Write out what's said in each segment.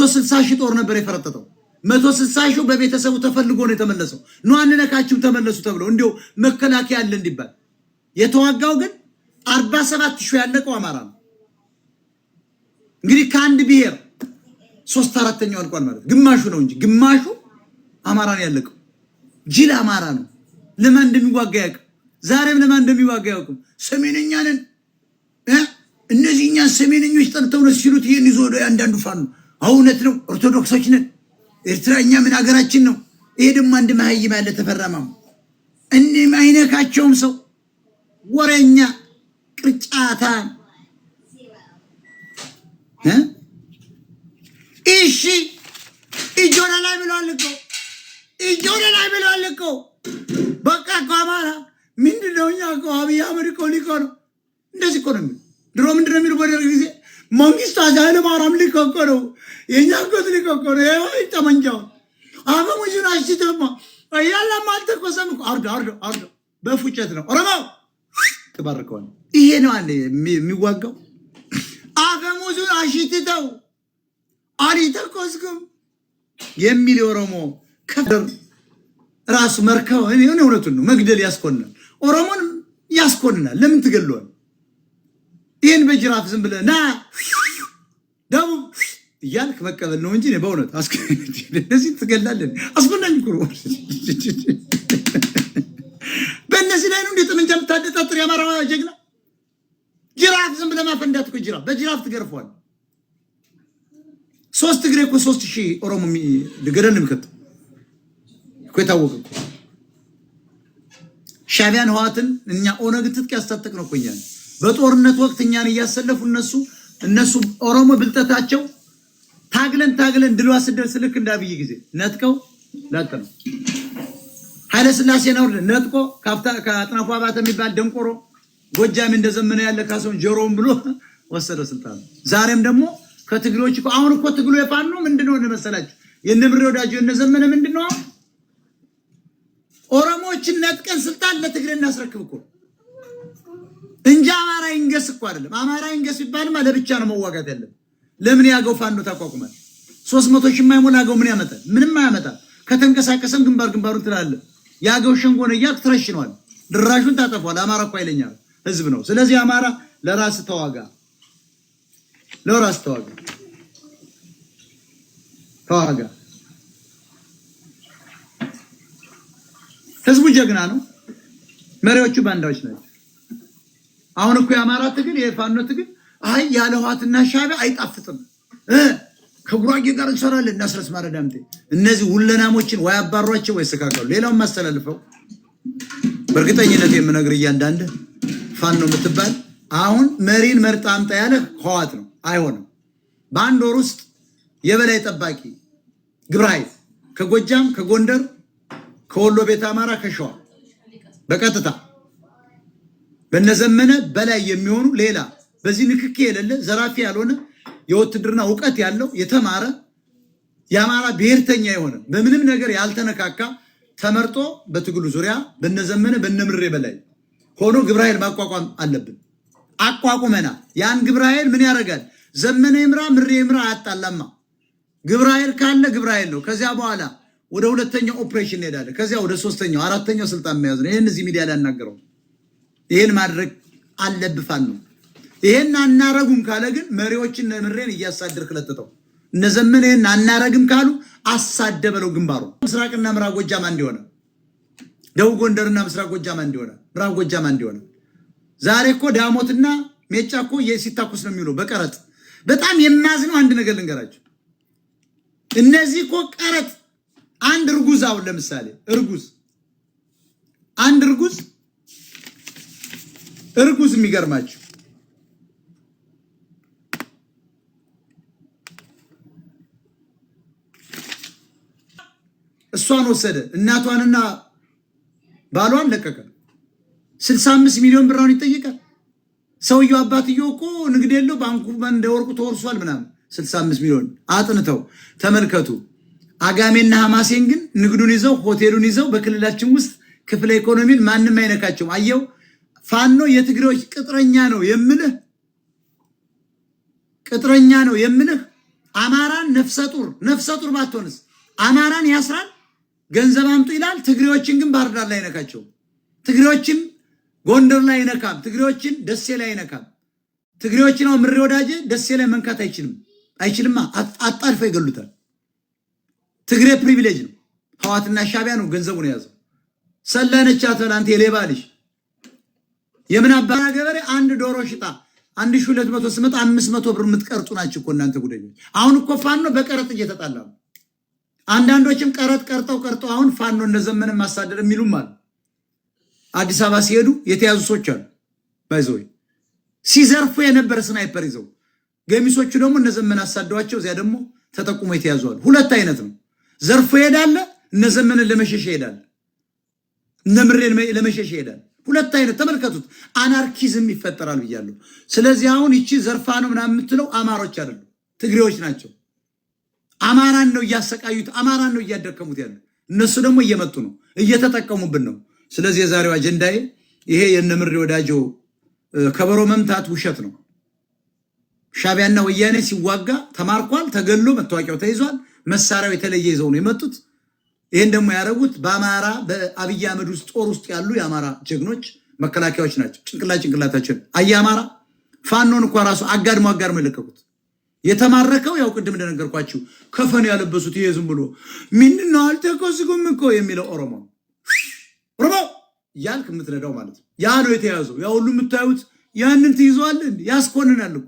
160 ሺህ ጦር ነበር የፈረጠጠው 160 ሺህ በቤተሰቡ ተፈልጎ ነው የተመለሰው ነው አንነካችሁም ተመለሱ ተብሎ እንዲው መከላከያ አለ እንዲባል የተዋጋው ግን 47 ሺህ ያለቀው አማራ ነው እንግዲህ ከአንድ ብሔር 3/4 አልቋል ማለት ግማሹ ነው እንጂ ግማሹ አማራ ነው ያለቀው ጅል አማራ ነው ለማን እንደሚዋጋ ያውቅ ዛሬም ለማን እንደሚዋጋ ያውቅ ሰሜንኛ ነን እነዚህኛ ሰሜንኞች ጠርተው ነው ሲሉት ይሄን ይዞ አንዳንዱ ፋኖ አውነት ነው ኦርቶዶክሶች ነን ኤርትራኛ ምን ሀገራችን ነው ይሄ ደግሞ አንድ ማህይም ያለ ተፈራማው እኔ ማይነካቸውም ሰው ወረኛ ቅርጫታ እሺ ኢጆና ላይ ብለዋል እኮ በቃ አማራ ምንድነው እኛ እኮ አብይ አህመድ እኮ ሊቆ ነው እንደዚህ እኮ ነው ድሮ ምንድነው የሚለው በደርግ ጊዜ መንግስት ኃይለ ማርያም ሊቆ ነው የኛ እኮ ሊቆ ነው ይሄ ጠመንጃው አፈሙዙን አሽተማ ያላ ማልተቆሰም አርዶ በፉጨት ነው ኦሮሞ ተባረከው ይሄ ነው አንዴ የሚዋጋው አፈሙዙን አሽተው አሪተቆስኩም የሚል ኦሮሞ ከደር ራስ መርከው እኔ እውነቱን ነው መግደል ያስኮናል ኦሮሞን ያስኮናል ለምን ትገለዋል ይሄን በጅራፍ ዝም ብለና ደው ያልክ መቀበል ነው እንጂ በእውነት እንደዚህ ትገላለህ አስኮናኝ ኩሩ በእነዚህ ላይ ነው እንዴት ምን ጀምታደጣጥር ያማራ ጀግና ጅራፍ ዝም ብለህ ማፈንዳት እኮ ጅራፍ በጅራፍ ትገርፈዋል 3 እግሬ እኮ 3000 ኦሮሞ ገደል የሚከት እኮ የታወቀ ሻቢያን ህዋትን እኛ ኦነግ ትጥቅ ያስታጠቅ ነው ቆኛል በጦርነት ወቅት እኛን እያሰለፉ እነሱ ኦሮሞ ብልጠታቸው ታግለን ድሉ አስደርስ ልክ እንዳብይ ጊዜ ነጥቀው ላጠነው ኃይለ ሥላሴ ነው ነጥቆ ከአጥናፉ አባተ የሚባል ደንቆሮ ጎጃም እንደዘመነ ያለ ካሰውን ጆሮም ብሎ ወሰደ ስልጣን ዛሬም ደግሞ ከትግሎች አሁን እኮ ትግሉ የፋኖ ምንድነው እንደመሰላችሁ የነብሬ ወዳጆ የነዘመነ ምንድነው ኦሮሞችን ነጥቀን ስልጣን ለትግሬ እናስረክብ እኮ እንጂ አማራ ይንገስ እኮ አይደለም አማራ ይንገስ ይባልማ ለብቻ ነው መዋጋት ያለው ለምን ያገው ፋኖ ታቋቁማል 300 ሺህ ማይሞላ ያገው ምን ያመጣል ምንም አያመጣም ከተንቀሳቀሰም ግንባሩን ትላለ ያገው ሸንጎነ ያክ ትረሽኗል ድራሹን ታጠፋል አማራ እኮ አይለኛ ህዝብ ነው ስለዚህ አማራ ለራስ ተዋጋ ህዝቡ ጀግና ነው መሪዎቹ ባንዳዎች ናቸው አሁን እኮ የአማራ ትግል የፋኖ ትግል አይ ያለ ህዋትና ሻቢያ አይጣፍጥም ከጉራጌ ጋር እንሰራለን እናስረስ ማረዳምቴ እነዚህ ሁለናሞችን ወይ አባሯቸው ወይ ሰካካሉ ሌላውን ማስተላልፈው በርግጠኝነት የምነግር እያንዳንደ ፋኖ የምትባል አሁን መሪን መርጣ አምጣ ያለ ህዋት ነው አይሆንም በአንድ ወር ውስጥ የበላይ ጠባቂ ግብራይ ከጎጃም ከጎንደር ከወሎ ቤት አማራ ከሸዋ በቀጥታ በነዘመነ በላይ የሚሆኑ ሌላ በዚህ ንክኪ የሌለ ዘራፊ ያልሆነ የውትድርና ዕውቀት ያለው የተማረ የአማራ ብሔርተኛ የሆነ በምንም ነገር ያልተነካካ ተመርጦ በትግሉ ዙሪያ በነዘመነ በነምሬ በላይ ሆኖ ግብራይል ማቋቋም አለብን አቋቁመና ያን ግብራይል ምን ያደርጋል ዘመነ ይምራ ምሬ ይምራ አጣላማ ግብራይል ካለ ግብራይል ነው ከዚያ በኋላ ወደ ሁለተኛው ኦፕሬሽን ሄዳለ ከዚያ ወደ ሶስተኛው አራተኛው ስልጣን መያዝ ነው ይሄን እዚህ ሚዲያ ላይ አናገረው ይሄን ማድረግ አለብፋን ነው ይሄን አናረጉም ካለ ግን መሪዎችን ምሬን እያሳደርክ ለጥተው እነዘመነ ይሄን አናረግም ካሉ አሳደበለው ግንባሩ ምስራቅና ምዕራብ ጎጃም እንዲሆነ ደቡብ ጎንደርና ምስራቅ ጎጃም እንዲሆነ ምዕራብ ጎጃም እንዲሆነ ዛሬ እኮ ዳሞትና ሜጫ እኮ የሲታኩስ ነው የሚለው በቀረጥ በጣም የማዝነው አንድ ነገር ልንገራችሁ እነዚህ እኮ ቀረጥ አንድ እርጉዝ አሁን ለምሳሌ አንድ እርጉዝ የሚገርማችሁ እሷን ወሰደ እናቷንና ባሏን ለቀቀ 65 ሚሊዮን ብራውን ይጠይቃል ሰውየው አባትየው እኮ ንግድ የለው ባንኩ እንደወርቁ ተወርሷል ምናምን 65 ሚሊዮን አጥንተው ተመልከቱ አጋሜና ሐማሴን ግን ንግዱን ይዘው ሆቴሉን ይዘው በክልላችን ውስጥ ክፍለ ኢኮኖሚን ማንንም አይነካቸው አየው ፋኖ የትግሬዎች ቅጥረኛ ነው የምልህ አማራን ነፍሰ ጡር ባትሆንስ አማራን ያስራል፣ ገንዘብ አምጡ ይላል። ትግሬዎችን ግን ባህር ዳር ላይ አይነካቸው። ትግሬዎችን ጎንደር ላይ አይነካም። ትግሬዎችን ደሴ ላይ አይነካም። ትግሬዎችን ነው ምሬ ወዳጄ ደሴ ላይ መንካት አይችልማ። አጣድፈው ይገሉታል። ትግሬ ፕሪቪሌጅ ነው። ህዋትና ሻቢያ ነው ገንዘቡን የያዘው። ሰላነቻ ተላንት የሌባ ልጅ የምን አባራ ገበሬ አንድ ዶሮ ሽጣ 1200 ስመጣ 500 ብር የምትቀርጡ ናችሁ እኮ እናንተ ጉደኞች። አሁን እኮ ፋኖ በቀረጥ እየተጣላ ነው። አንዳንዶችም ቀረጥ ቀርጠው አሁን ፋኖ እነዘመነ ማሳደር የሚሉም አሉ። አዲስ አበባ ሲሄዱ የተያዙ ሰዎች አሉ። ባይዘው ሲዘርፉ የነበረ ስናይፐር ይዘው፣ ገሚሶቹ ደግሞ እነዘመነ አሳደዋቸው። እዚያ ደግሞ ተጠቁሞ የተያዙ አሉ። ሁለት አይነት ነው። ዘርፎ ይሄዳል፣ እነዘመነን ለመሸሽ ይሄዳል፣ እነምሬን ለመሸሽ ይሄዳል። ሁለት አይነት ተመልከቱት። አናርኪዝም ይፈጠራል ብያለሁ። ስለዚህ አሁን ይቺ ዘርፋ ነው ምናምን የምትለው አማሮች አይደሉም፣ ትግሬዎች ናቸው። አማራን ነው እያሰቃዩት፣ አማራን ነው እያደከሙት ያለ። እነሱ ደግሞ እየመጡ ነው፣ እየተጠቀሙብን ነው። ስለዚህ የዛሬው አጀንዳዬ ይሄ የነምሬ ወዳጆ ከበሮ መምታት ውሸት ነው። ሻቢያና ወያኔ ሲዋጋ ተማርኳል፣ ተገሎ መታወቂያው ተይዟል። መሳሪያው የተለየ ይዘው ነው የመጡት። ይሄን ደግሞ ያደረጉት በአማራ በአብይ አህመድ ውስጥ ጦር ውስጥ ያሉ የአማራ ጀግኖች መከላከያዎች ናቸው። ጭንቅላታችን አማራ ፋኖን እንኳ ራሱ አጋድሞ የለቀቁት። የተማረከው ያው ቅድም እንደነገርኳችሁ ከፈን ያለበሱት ይሄ ዝም ብሎ ምንድነው አልተቆዝጉም እኮ የሚለው ኦሮሞ ያልክ የምትነዳው ማለት ነው። ያ ነው የተያዘው። ያ ሁሉ የምታዩት ያንን ትይዘዋል፣ ያስኮንናል እኮ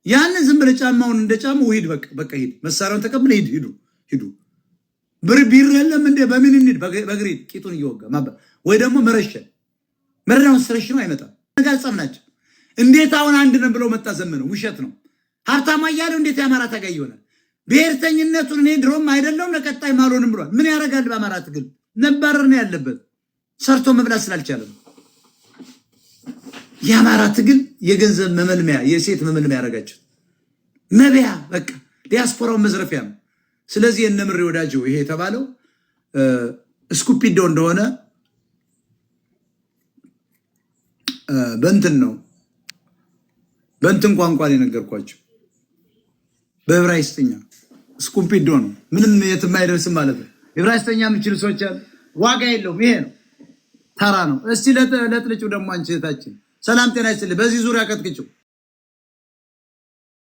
ያንን ዝም ብለህ ጫማውን እንደጫማው ሂድ፣ በቃ ሂድ፣ መሳሪያውን ተቀብለ ሂዱ። ቢር የለም እንደ በምን እንሂድ? በግሪድ ቂጡን እየወጋ ወይ ደግሞ መረዳውን ስትረሽነው አይመጣም። ነጋጸም ናቸው። እንዴት አሁን አንድ ነን ብለው መጣ ዘመነው? ውሸት ነው። ሀብታማ እያለው እንዴት የአማራ ታጋይ ይሆናል? ብሔርተኝነቱን እኔ ድሮም አይደለውም ለቀጣይ ማልሆንም ብሏል። ምን ያደርጋል? በአማራ ትግል መባረር ነው ያለበት። ሰርቶ መብላት ስላልቻለ ነው። የአማራ ትግል የገንዘብ መመልመያ፣ የሴት መመልመያ ያደረጋቸው መብያ፣ በቃ ዲያስፖራው መዝረፊያ ነው። ስለዚህ የነምሬ ወዳጆ ይሄ የተባለው ስኩፒዶ እንደሆነ በእንትን ነው፣ በእንትን ቋንቋ ላይ ነገርኳቸው። በዕብራይስጥኛ ስኩፒዶ ነው። ምንም የትም አይደርስም ማለት ነው። ዕብራይስጥኛ የምችሉ ሰዎች አሉ። ዋጋ የለውም። ይሄ ነው፣ ተራ ነው። እስቲ ለጥልጩ ደግሞ አንቺ እህታችን ሰላም ጤና ይስጥልኝ። በዚህ ዙሪያ ቀጥቅጭው